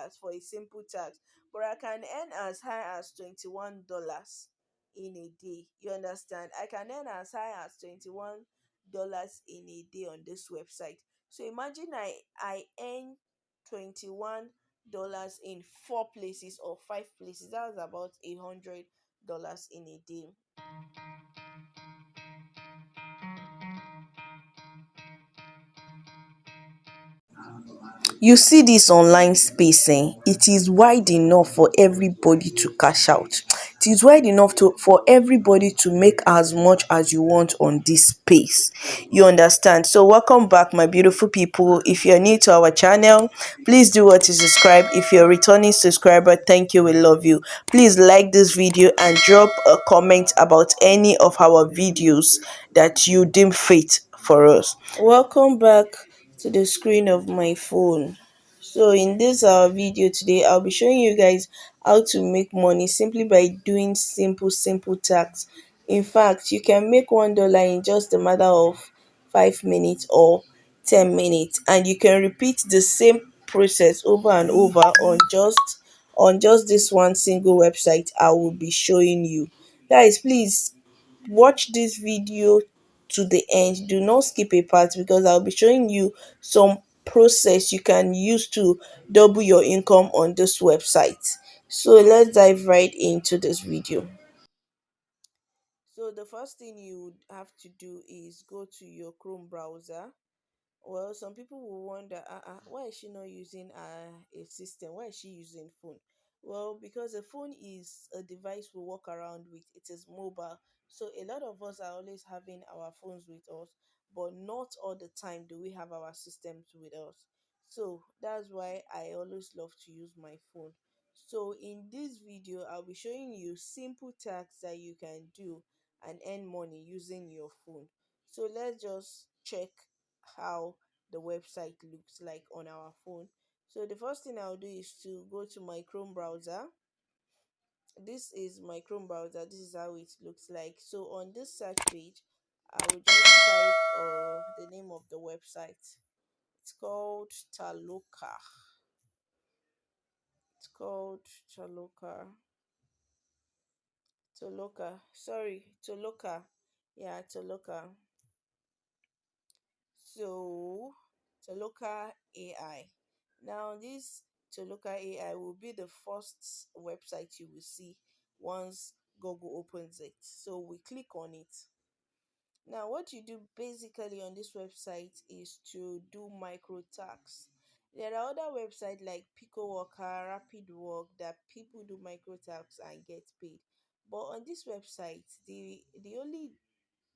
dollars for a simple task, but I can earn as high as $21 in a day. You understand? I can earn as high as $21 in a day on this website. So imagine I earn $21 in four places or five places. That's about $100 in a day. You see this online space, it is wide enough for everybody to cash out. It is wide enough for everybody to make as much as you want on this space. You understand? So welcome back, my beautiful people. If you're new to our channel, please do what to subscribe. If you're a returning subscriber, thank you, we love you. Please like this video and drop a comment about any of our videos that you deem fit for us. Welcome back to the screen of my phone. So in this video today, I'll be showing you guys how to make money simply by doing simple tasks. In fact, you can make $1 in just a matter of 5 minutes or 10 minutes, and you can repeat the same process over and over on just this one single website I will be showing you. Guys, please watch this video to the end. Do not skip a part because I'll be showing you some process you can use to double your income on this website. So let's dive right into this video. So the first thing you would have to do is go to your Chrome browser. Well, some people will wonder, why is she not using a system? Why is she using phone? Well, because a phone is a device we walk around with. It is mobile. So a lot of us are always having our phones with us, but not all the time do we have our systems with us. So that's why I always love to use my phone. So in this video, I'll be showing you simple tasks that you can do and earn money using your phone. So let's just check how the website looks like on our phone. So the first thing I'll do is to go to my Chrome browser. This is my Chrome browser. This is how it looks like. So on this search page, I will just type the name of the website. It's called Taloka. It's called Taloka. Toloka. Yeah, Toloka. So Toloka AI. Now this Toloka AI will be the first website you will see once Google opens it. So we click on it. Now what you do basically on this website is to do micro tasks. There are other websites like Pico Worker, Rapid Work that people do micro tasks and get paid. But on this website, the only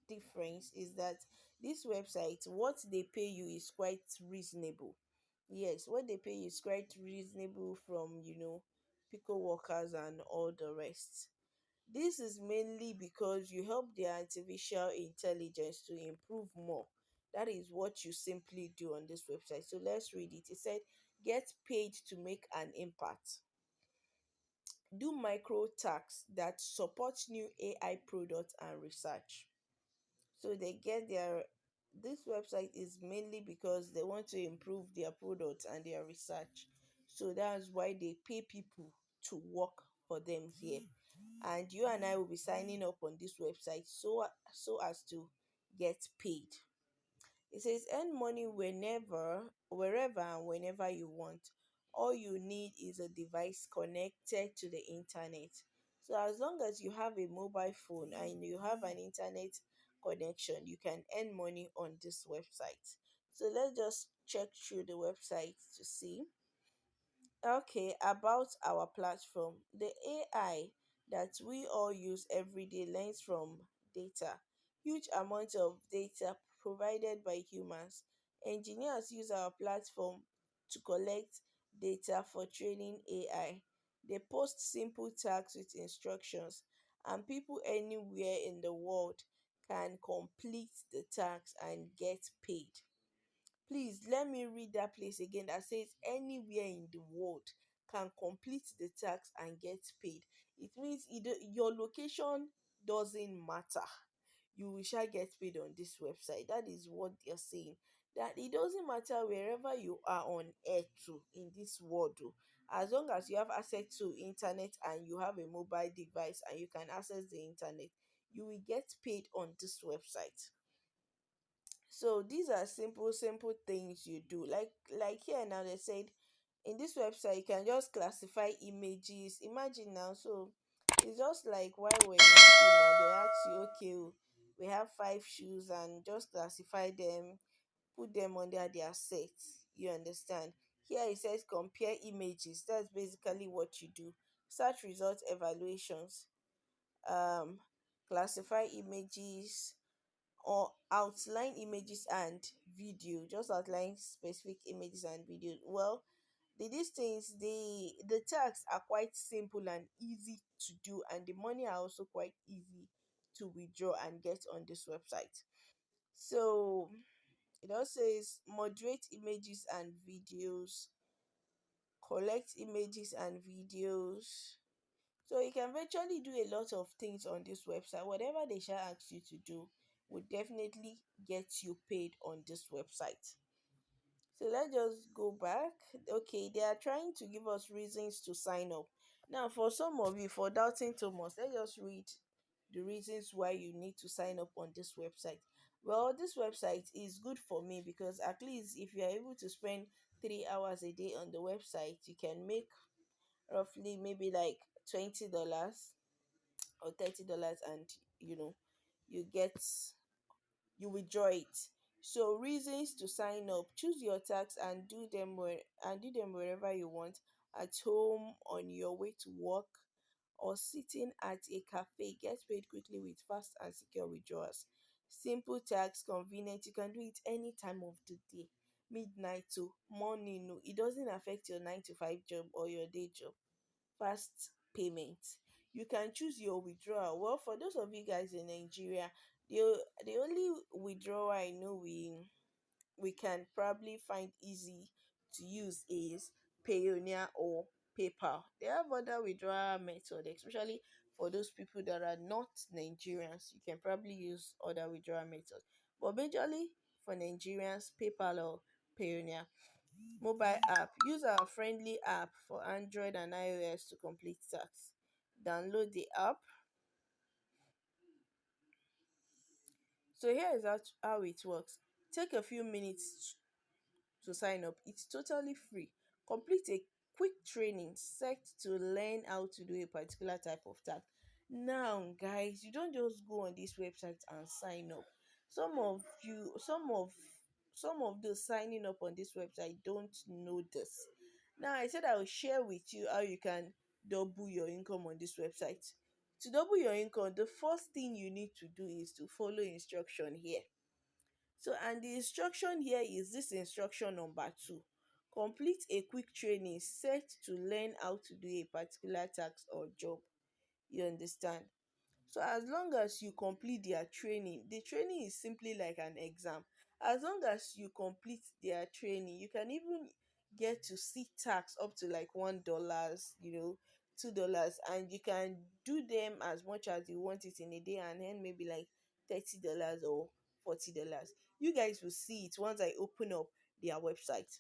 difference is that this website, what they pay you is quite reasonable. Yes, what they pay you is quite reasonable from pico workers and all the rest. This is mainly because you help the artificial intelligence to improve more. That is what you simply do on this website. So let's read it. It said, get paid to make an impact. Do micro tasks that support new AI products and research. So they get their this website is mainly because they want to improve their products and their research. So that's why they pay people to work for them here. And you and I will be signing up on this website so as to get paid. It says earn money wherever and whenever you want. All you need is a device connected to the internet. So as long as you have a mobile phone and you have an internet connection, you can earn money on this website. So let's just check through the website to see. Okay, about our platform. The AI that we all use every day learns from data, huge amounts of data provided by humans. Engineers use our platform to collect data for training AI. They post simple tasks with instructions, and people anywhere in the world can complete the tasks and get paid. Please let me read that place again that says anywhere in the world can complete the task and get paid. It means your location doesn't matter. You will shall get paid on this website. That is what they're saying. That it doesn't matter wherever you are on earth in this world. As long as you have access to internet and you have a mobile device and you can access the internet, you will get paid on this website. So these are simple things you do. Like here now, they said in this website you can just classify images. Imagine now, so it's just like while we're in school now, they ask you, okay, we have five shoes and just classify them, put them under their set. You understand? Here it says compare images. That's basically what you do. Search result evaluations, um classify images, or outline images and video. Just outline specific images and video. Well, these things, the tasks are quite simple and easy to do, and the money are also quite easy to withdraw and get on this website. So it also says moderate images and videos, collect images and videos. So you can virtually do a lot of things on this website. Whatever they shall ask you to do would definitely get you paid on this website. So let's just go back. Okay, they are trying to give us reasons to sign up. Now, for some of you, for doubting Thomas, let's just read the reasons why you need to sign up on this website. Well, this website is good for me because at least if you are able to spend 3 hours a day on the website, you can make roughly maybe like $20 or $30, and you know you get you withdraw it. So reasons to sign up: choose your tax and do them wherever you want, at home, on your way to work, or sitting at a cafe. Get paid quickly with fast and secure withdrawals. Simple tax, convenient. You can do it any time of the day, midnight to morning. No, it doesn't affect your 9 to 5 job or your day job. Fast payment. You can choose your withdrawal. Well, for those of you guys in Nigeria, the only withdrawal I know we can probably find easy to use is Payoneer or PayPal. They have other withdrawal methods, especially for those people that are not Nigerians. You can probably use other withdrawal methods, but majorly for Nigerians, PayPal or Payoneer. Mobile app: use our friendly app for Android and iOS to complete tasks. Download the app. So here is how it works. Take a few minutes to sign up. It's totally free. Complete a quick training set to learn how to do a particular type of task. Now, guys, you don't just go on this website and sign up. Some of you, some of those signing up on this website don't know this. Now, I said I will share with you how you can double your income on this website. To double your income, the first thing you need to do is to follow instruction here. So, and the instruction here is this instruction number 2. Complete a quick training set to learn how to do a particular task or job. You understand? So as long as you complete their training, the training is simply like an exam. As long as you complete their training, you can even get to see tax up to like $1, $2, and you can do them as much as you want it in a day and then maybe like $30 or $40. You guys will see it once I open up their website.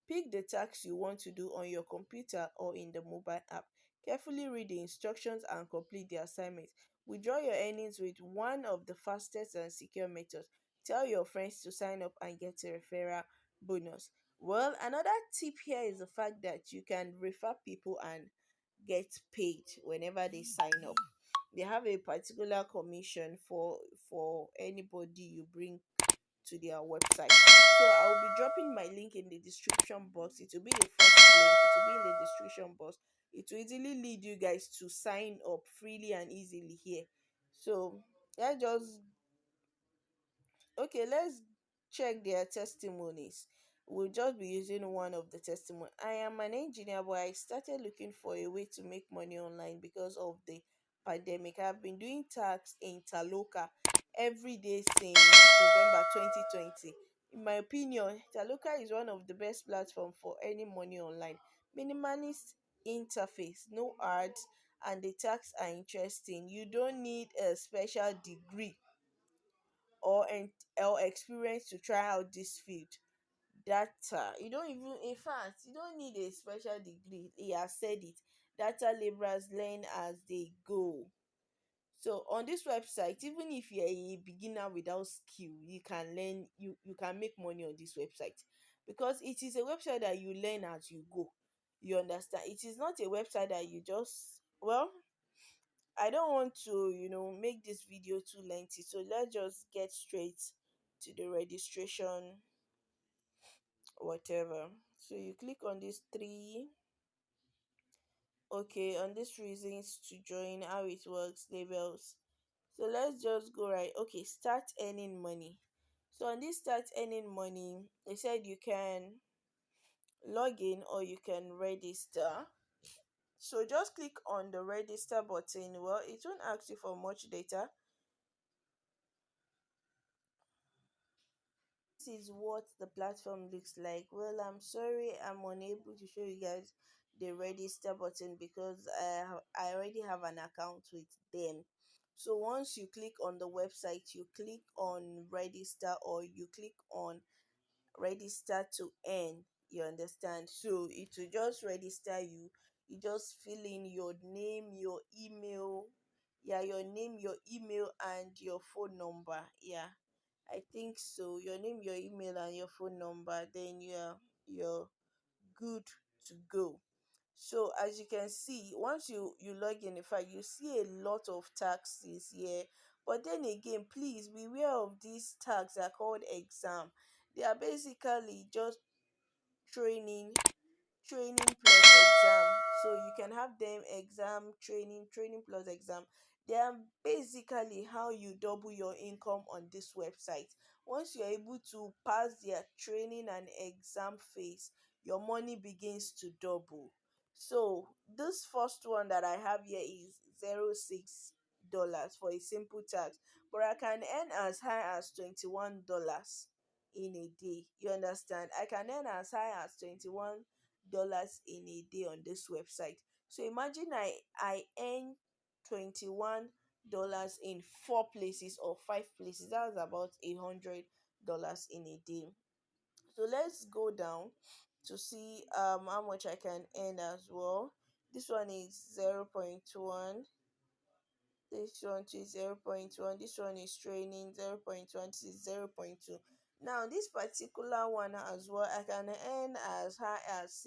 Pick the task you want to do on your computer or in the mobile app. Carefully read the instructions and complete the assignment. Withdraw your earnings with one of the fastest and secure methods. Tell your friends to sign up and get a referral bonus. Well, another tip here is the fact that you can refer people and get paid whenever they sign up. They have a particular commission for anybody you bring to their website. So I will be dropping my link in the description box. It will be the first link. It will be in the description box. It will easily lead you guys to sign up freely and easily here. So let's just okay, let's check their testimonies. We'll just be using one of the testimony. I am an engineer, but I started looking for a way to make money online because of the pandemic. I've been doing tax in Taloka every day since November 2020. In my opinion, Taloka is one of the best platforms for earning money online. Minimalist interface, no ads, and the tax are interesting. You don't need a special degree or experience to try out this field. data. You don't even, in fact, you don't need a special degree. He has said it. Data laborers learn as they go. So on this website, even if you're a beginner without skill, you can learn, you can make money on this website, because it is a website that you learn as you go. You understand? It is not a website that you just, well, I don't want to, make this video too lengthy. So let's just get straight to the registration, whatever. So you click on these three, okay, on these reasons to join, how it works, labels. So let's just go right. Okay, start earning money. So on this start earning money, they said you can log in or you can register. So just click on the register button. Well, it won't ask you for much data. This is what the platform looks like. Well, I'm sorry I'm unable to show you guys the register button because I already have an account with them. So once you click on the website, you click on register or you click on register to earn. You understand? So it will just register you. You just fill in your name, your email, yeah, your name, your email, and your phone number. Yeah, I think so. Your name, your email, and your phone number. Then you're good to go. So as you can see, once you log in, in fact, you see a lot of taxes here. But then again, please beware of these tags. Are called exam. They are basically just training, training plus exam. So you can have them exam, training, training plus exam. They are basically how you double your income on this website. Once you're able to pass their training and exam phase, your money begins to double. So this first one that I have here is $06 for a simple tax, but I can earn as high as $21 in a day. You understand? I can earn as high as $21 in a day on this website. So imagine I earn $21 in four places or five places. That's about $100 in a day. So let's go down to see how much I can earn as well. This one is 0.1. This one is 0.1. This one is training 0.1. This is 0.2. Now this particular one as well, I can earn as high as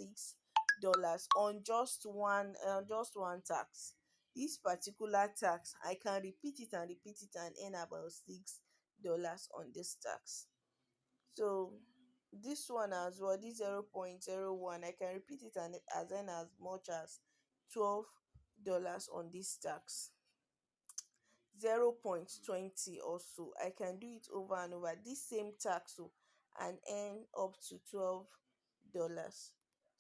$6 on just one tax. This particular tax, I can repeat it and repeat it and earn about $6 on this tax. So this one as well, this 0.01, I can repeat it and earn as much as $12 on this tax. 0.20 also, I can do it over and over this same tax, and earn up to $12.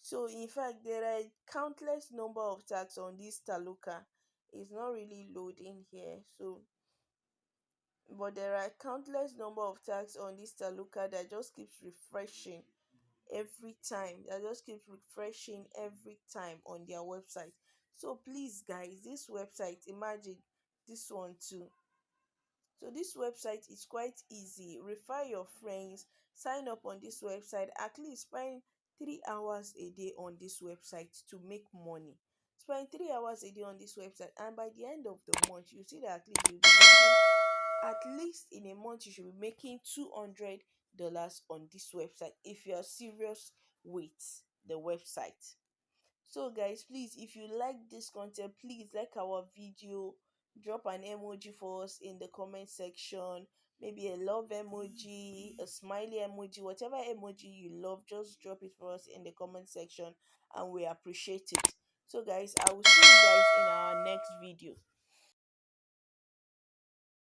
So in fact, there are countless number of tax on this Taloka. It's not really loading here, so but there are countless number of tax on this Taloka that just keeps refreshing every time. That just keeps refreshing every time on their website. So please guys, this website, imagine this one too. So this website is quite easy. Refer your friends, sign up on this website, at least spend 3 hours a day on this website to make money. Spend 3 hours a day on this website, and by the end of the month, you see that at least in a month you should be making $200 on this website if you're serious with the website. So guys, please, if you like this content, please like our video, drop an emoji for us in the comment section, maybe a love emoji, a smiley emoji, whatever emoji you love, just drop it for us in the comment section and we appreciate it. So guys, I will see you guys in our next video.